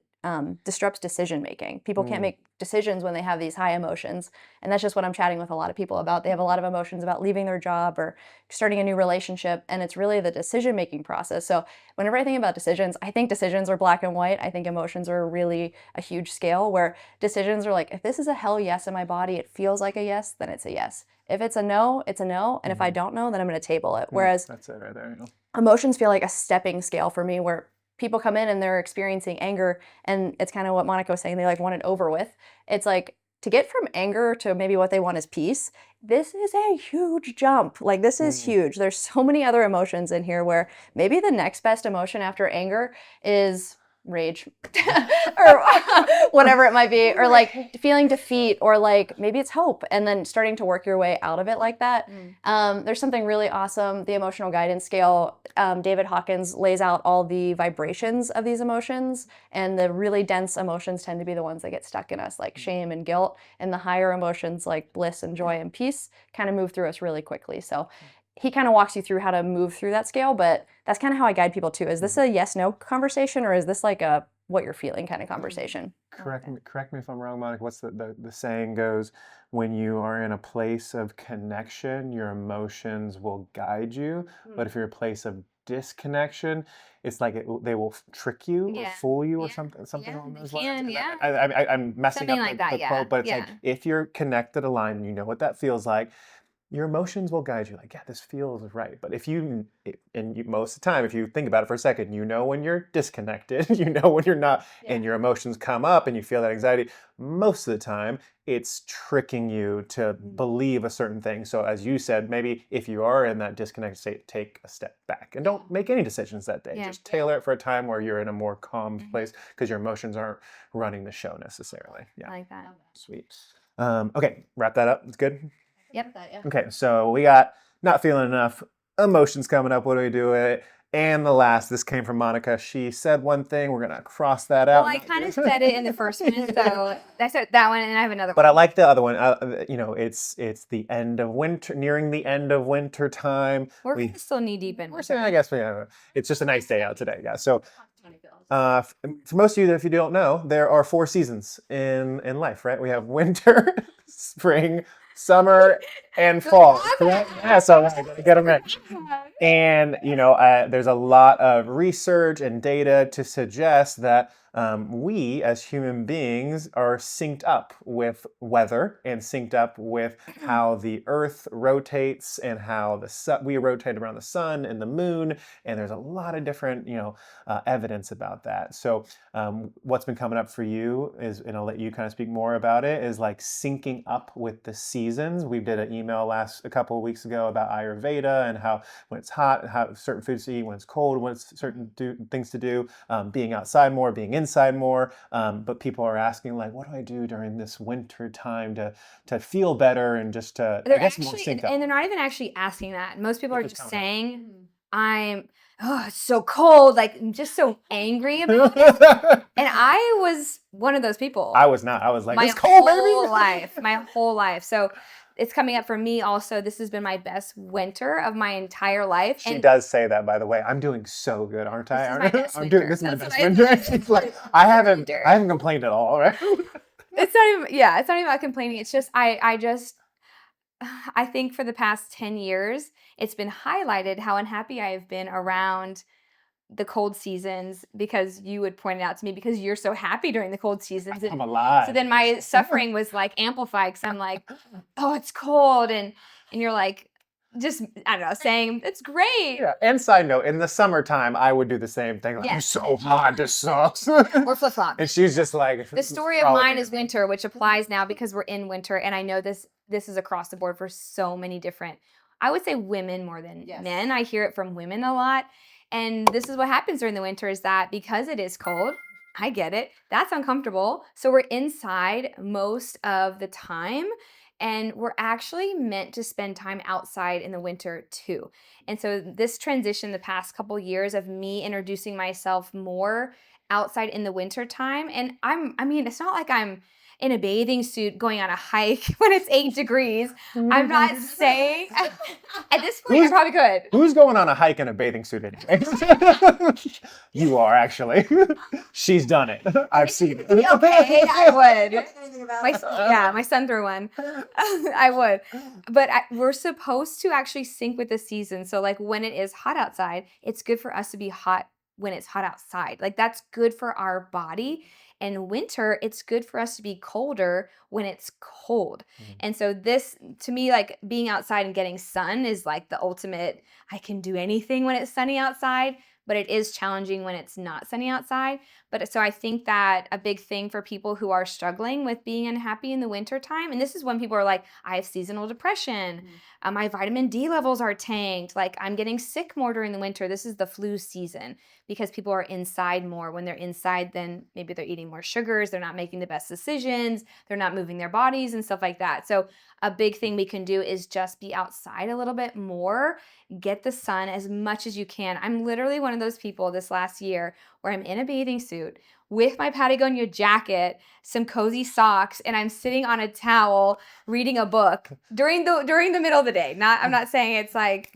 disrupts decision making. People can't make decisions when they have these high emotions. And that's just what I'm chatting with a lot of people about. They have a lot of emotions about leaving their job or starting a new relationship. And it's really the decision making process. So whenever I think about decisions, I think decisions are black and white. I think emotions are really a huge scale where decisions are like, if this is a hell yes in my body, it feels like a yes, then it's a yes. If it's a no, it's a no. And if I don't know, then I'm going to table it. Whereas That's it right there. emotions feel like a stepping scale for me where people come in and they're experiencing anger, and it's kind of what Monica was saying, they like want it over with. It's like to get from anger to maybe what they want is peace. This is a huge jump. Like this is huge. There's so many other emotions in here where maybe the next best emotion after anger is rage or whatever it might be, or like feeling defeat, or like maybe it's hope, and then starting to work your way out of it like that. There's something really awesome, the emotional guidance scale. David Hawkins lays out all the vibrations of these emotions, and the really dense emotions tend to be the ones that get stuck in us, like shame and guilt, and the higher emotions like bliss and joy and peace kind of move through us really quickly. So he kind of walks you through how to move through that scale, but that's kind of how I guide people too. Is this a yes/no conversation, or is this like a what you're feeling kind of conversation? Correct me if I'm wrong, Monica. What's the saying goes, when you are in a place of connection, your emotions will guide you. But if you're in a place of disconnection, it's like they will trick you or fool you or something along those lines. I'm messing Something up like that, the quote, but it's like if you're connected, aligned, and you know what that feels like, your emotions will guide you. Like, yeah, this feels right. But most of the time, if you think about it for a second, you know when you're disconnected, you know when you're not, and your emotions come up and you feel that anxiety. Most of the time, it's tricking you to believe a certain thing. So as you said, maybe if you are in that disconnected state, take a step back and don't make any decisions that day. Just tailor it for a time where you're in a more calm place, because your emotions aren't running the show necessarily. Yeah, I like that. sweet. Okay, wrap that up. It's good. Yep. Okay, so we got not feeling enough, emotions coming up. What do we do with it? And the last, this came from Monica. She said one thing. We're gonna cross that out. Well, I kind of said it in the first one, so I said that one, and I have another But I one. like the other one. It's the end of winter, nearing the end of winter time. We're kind of still knee deep in We're winter. saying, I guess, it's just a nice day out today, guys. So, for most of you, if you don't know, there are 4 seasons in life, right? We have winter, spring, summer, and fall. Correct? Yeah, so I gotta get them right. And there's a lot of research and data to suggest that we as human beings are synced up with weather and synced up with how the earth rotates and how we rotate around the sun and the moon. And there's a lot of different evidence about that. So what's been coming up for you is, and I'll let you kind of speak more about it, is like syncing up with the seasons. We did an email a couple of weeks ago about Ayurveda and how when it's hot, how certain foods to eat, when it's cold, when it's certain things to do, being outside more, being inside more. But people are asking, like, what do I do during this winter time to feel better and just to, I guess, more synced up? And they're not even actually asking that. Most people are It's just coming saying, it's so cold, like I'm just so angry about it. And I was one of those people. I was not. I was like, my it's cold, whole baby. life, my whole life. So it's coming up for me also. This has been my best winter of my entire life. She does say that, by the way. I'm doing so good, aren't I? This is my best I'm winter. doing this is my That's best what I winter. said. She's like, I haven't complained at all, right? It's not even about complaining. It's just I think for the past 10 years, it's been highlighted how unhappy I have been around the cold seasons because you would point it out to me because you're so happy during the cold seasons. I'm alive. So then my suffering was like amplified because I'm like, oh, it's cold. And you're like, just, I don't know, saying it's great. Yeah. And side note, in the summertime, I would do the same thing. Like, Yeah. I'm so hot, this sucks. Or flip flop. And she's just like, The story of mine is winter, which applies now because we're in winter. And I know this is across the board for so many different, I would say women more than men. I hear it from women a lot. And this is what happens during the winter is that because it is cold, I get it, that's uncomfortable. So we're inside most of the time. And we're actually meant to spend time outside in the winter too. And so this transition the past couple years of me introducing myself more outside in the winter time. And it's not like I'm in a bathing suit going on a hike when it's 8 degrees. I'm not saying at this point I probably could. Who's going on a hike in a bathing suit anyway? You are actually. She's done it. I've seen it. Okay, I would. My son threw one. I would. But we're supposed to actually sync with the season. So like when it is hot outside, it's good for us to be hot when it's hot outside. Like that's good for our body. And winter, it's good for us to be colder when it's cold. Mm-hmm. And so this, to me, like being outside and getting sun is like the ultimate, I can do anything when it's sunny outside, but it is challenging when it's not sunny outside. But so I think that a big thing for people who are struggling with being unhappy in the winter time, and this is when people are like, I have seasonal depression, my vitamin D levels are tanked, like I'm getting sick more during the winter. This is the flu season because people are inside more. When they're inside, then maybe they're eating more sugars, they're not making the best decisions, they're not moving their bodies and stuff like that. So a big thing we can do is just be outside a little bit more, get the sun as much as you can. I'm literally one of those people this last year where I'm in a bathing suit with my Patagonia jacket, some cozy socks, and I'm sitting on a towel reading a book during the middle of the day. I'm not saying it's like,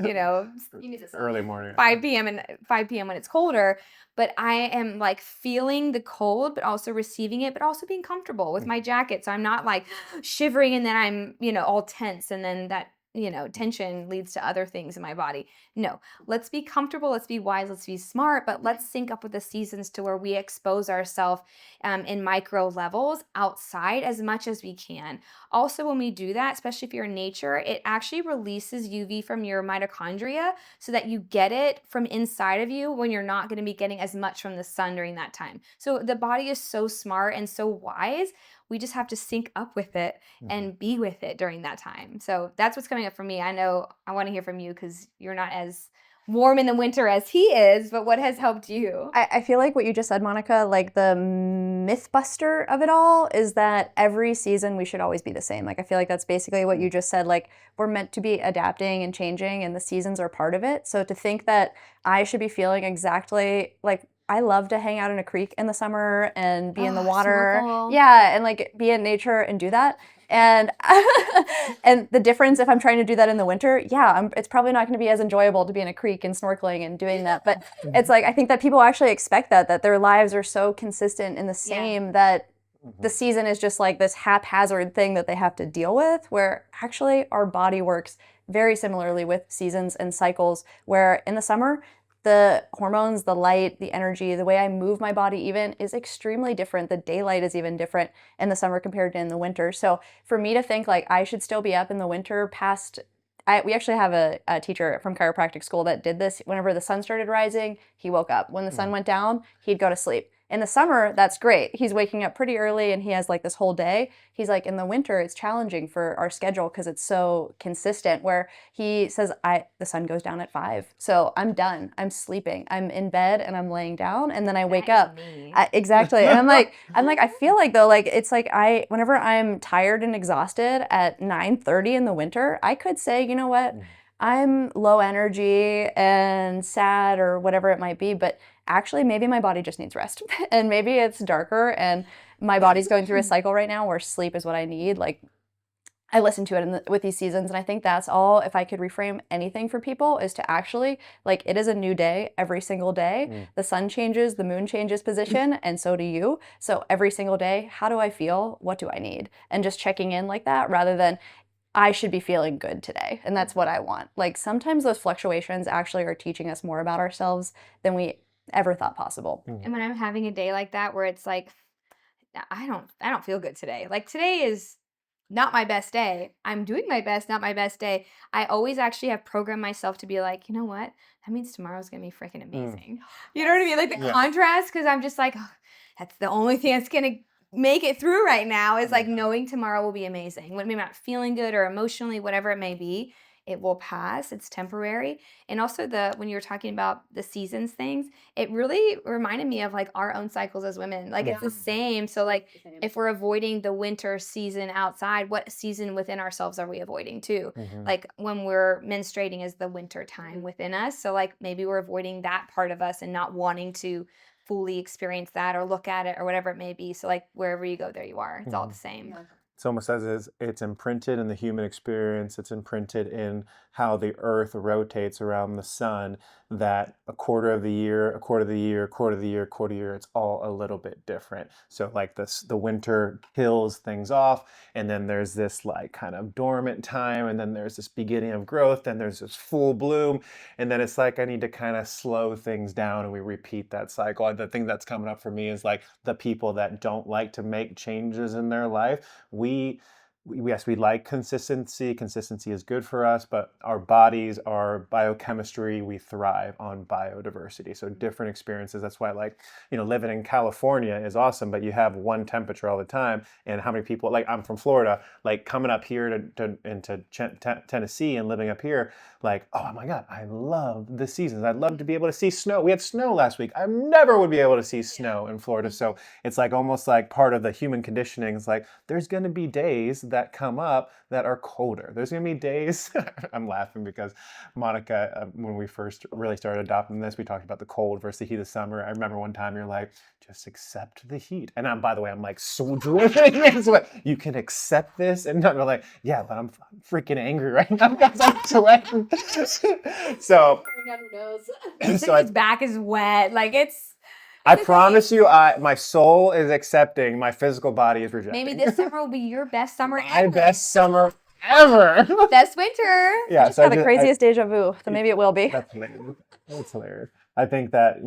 early morning, 5 p.m. when it's colder, but I am like feeling the cold, but also receiving it, but also being comfortable with my jacket. So I'm not like shivering and then I'm, all tense and then that tension leads to other things in my body. No, let's be comfortable, let's be wise, let's be smart, but let's sync up with the seasons to where we expose ourselves in micro levels outside as much as we can. Also, when we do that, especially if you're in nature, it actually releases UV from your mitochondria so that you get it from inside of you when you're not going to be getting as much from the sun during that time. So the body is so smart and so wise. We just have to sync up with it and be with it during that time. So that's what's coming up for me. I know I want to hear from you because you're not as warm in the winter as he is, but what has helped you? I feel like what you just said, Monica, like the myth buster of it all is that every season we should always be the same. Like, I feel like that's basically what you just said. Like, we're meant to be adapting and changing, and the seasons are part of it. So to think that I should be feeling exactly like, I love to hang out in a creek in the summer and be in the water. Snorkel. Yeah, and like be in nature and do that. And and the difference if I'm trying to do that in the winter, yeah, it's probably not going to be as enjoyable to be in a creek and snorkeling and doing that. But it's like I think that people actually expect that their lives are so consistent and the same that the season is just like this haphazard thing that they have to deal with, where actually our body works very similarly with seasons and cycles, where in the summer the hormones, the light, the energy, the way I move my body even is extremely different. The daylight is even different in the summer compared to in the winter. So for me to think like I should still be up in the winter past, we actually have a teacher from chiropractic school that did this. Whenever the sun started rising, he woke up. When the sun went down, he'd go to sleep. In the summer, that's great. He's waking up pretty early and he has like this whole day. He's like, in the winter, it's challenging for our schedule because it's so consistent, where he says, the sun goes down at 5. So I'm done. I'm sleeping. I'm in bed and I'm laying down and then I wake up. Exactly. And I feel like though, like it's like whenever I'm tired and exhausted at 9:30 in the winter, I could say, you know what? I'm low energy and sad or whatever it might be, but actually maybe my body just needs rest and maybe it's darker and my body's going through a cycle right now where sleep is what I need. Like I listen to it with these seasons, and I think that's all. If I could reframe anything for people, is to actually like it is a new day every single day. The sun changes, the moon changes position, and so do you. So every single day, how do I feel? What do I need? And just checking in like that, rather than I should be feeling good today, and that's what I want. Like sometimes those fluctuations actually are teaching us more about ourselves than we ever thought possible. And when I'm having a day like that where it's like I don't feel good today. Like today is not my best day. I'm doing my best, not my best day. I always actually have programmed myself to be like, you know what? That means tomorrow's gonna be freaking amazing. You know what I mean? Like the contrast, because I'm just like, oh, that's the only thing that's gonna make it through right now is like knowing tomorrow will be amazing. When I'm not feeling good or emotionally, whatever it may be, it will pass. It's temporary. And also when you were talking about the seasons things, it really reminded me of like our own cycles as women. Like it's the same. So like if we're avoiding the winter season outside, what season within ourselves are we avoiding too? Like when we're menstruating is the winter time within us. So like maybe we're avoiding that part of us and not wanting to fully experience that or look at it or whatever it may be. So like wherever you go, there you are. It's all the same. It's almost as it's imprinted in the human experience. It's imprinted in how the earth rotates around the sun, that a quarter of the year, a quarter of the year, a quarter of the year, a quarter of the year, it's all a little bit different. So like the winter kills things off, and then there's this like kind of dormant time, and then there's this beginning of growth, then there's this full bloom, and then it's like I need to kind of slow things down, and we repeat that cycle. And the thing that's coming up for me is like the people that don't like to make changes in their life. Yes, we like consistency. Consistency is good for us, but our bodies, our biochemistry, we thrive on biodiversity. So different experiences. That's why, like, living in California is awesome, but you have one temperature all the time. And how many people, like, I'm from Florida, like coming up here into Tennessee and living up here, like, oh my God, I love the seasons. I'd love to be able to see snow. We had snow last week. I never would be able to see snow in Florida. So it's like almost like part of the human conditioning. It's like there's going to be days that come up that are colder. There's going to be days, I'm laughing because Monica, when we first really started adopting this, we talked about the cold versus the heat of summer. I remember one time you're like, just accept the heat. And by the way, I'm like, so dripping. You can accept this? And you're like, yeah, but I'm freaking angry right now because I'm sweating. So, His back is wet. Like I promise you, my soul is accepting. My physical body is rejecting. maybe this summer will be your best summer My ever. best summer ever. Best winter. Yeah, Just got the craziest deja vu, so maybe it will be. That's hilarious. That's hilarious. I think that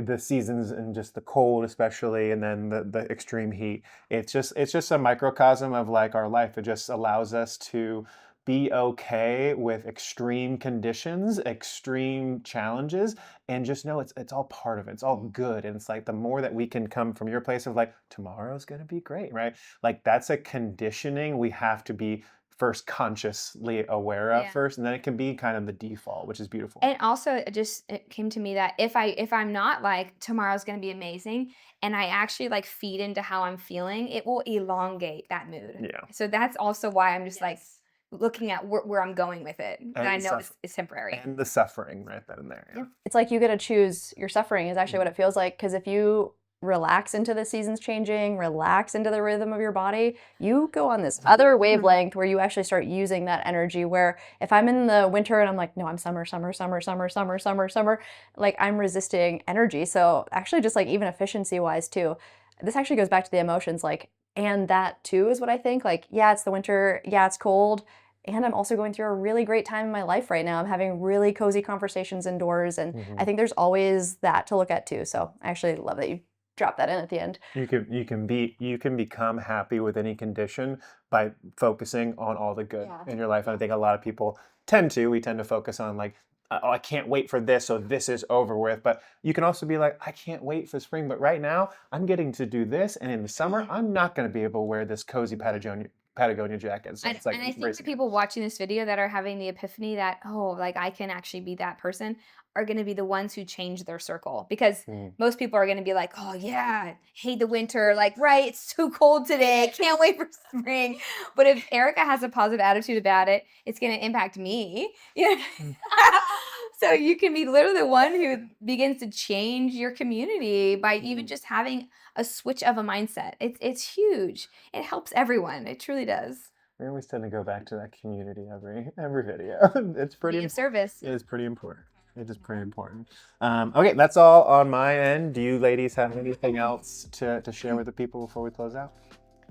the seasons and just the cold, especially, and then the extreme heat. It's just a microcosm of like our life. It just allows us to be okay with extreme conditions, extreme challenges, and just know it's all part of it. It's all good. And it's like the more that we can come from your place of like, tomorrow's going to be great, right? Like that's a conditioning we have to be first consciously aware of Yeah. first, and then it can be kind of the default, which is beautiful. And also it came to me that if I'm not like tomorrow's going to be amazing and I actually like feed into how I'm feeling, it will elongate that mood. Yeah. So that's also why I'm just like looking at where I'm going with it. And I know it's temporary. And the suffering right then and there. Yeah. It's like you get to choose your suffering is actually what it feels like. Because if you relax into the seasons changing, relax into the rhythm of your body, you go on this other wavelength where you actually start using that energy. Where if I'm in the winter and I'm like, no, I'm summer, summer, summer, summer, summer, summer, summer, like I'm resisting energy. So actually just like even efficiency wise too, this actually goes back to the emotions, like, and that too is what I think. Like, yeah, it's the winter, yeah, it's cold. And I'm also going through a really great time in my life right now. I'm having really cozy conversations indoors. And I think there's always that to look at too. So I actually love that you dropped that in at the end. You can become happy with any condition by focusing on all the good in your life. And I think a lot of people tend to focus on like, oh, I can't wait for this, so this is over with. But you can also be like, I can't wait for spring, but right now I'm getting to do this. And in the summer, I'm not going to be able to wear this cozy Patagonia jacket. So it's like, And I think the people watching this video that are having the epiphany that, oh, like I can actually be that person are going to be the ones who change their circle. Because most people are going to be like, oh yeah, hate the winter. Like, right, it's too cold today. I can't wait for spring. But if Erica has a positive attitude about it, it's going to impact me. You know? So you can be literally the one who begins to change your community by even just having a switch of a mindset. It's huge. It helps everyone. It truly does. We always tend to go back to that community every video. It's pretty Be of service. It is pretty important. It is pretty important. Okay, that's all on my end. Do you ladies have anything else to share with the people before we close out?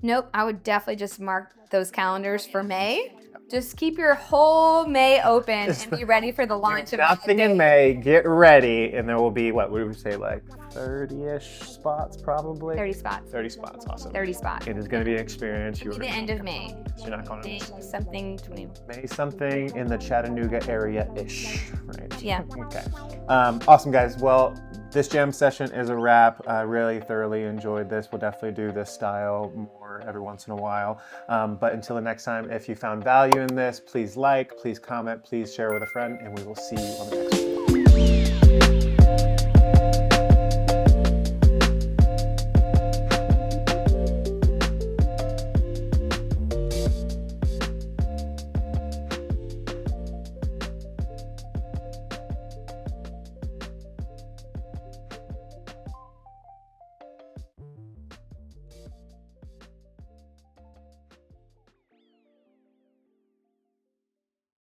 Nope, I would definitely just mark those calendars for May. Just keep your whole May open and be ready for the launch of Nothing in May. Get ready, and there will be what would we say, like 30-ish spots, probably. 30 spots. 30 spots. Awesome. 30 spots. It is going to be an experience. It'll be the end of May. You're not going to May miss. something 20. May something in the Chattanooga area-ish, right? Yeah. Okay. Awesome, guys. Well, this jam session is a wrap. I really thoroughly enjoyed this. We'll definitely do this style more every once in a while. But until the next time, if you found value in this, please like, please comment, please share with a friend, and we will see you on the next one.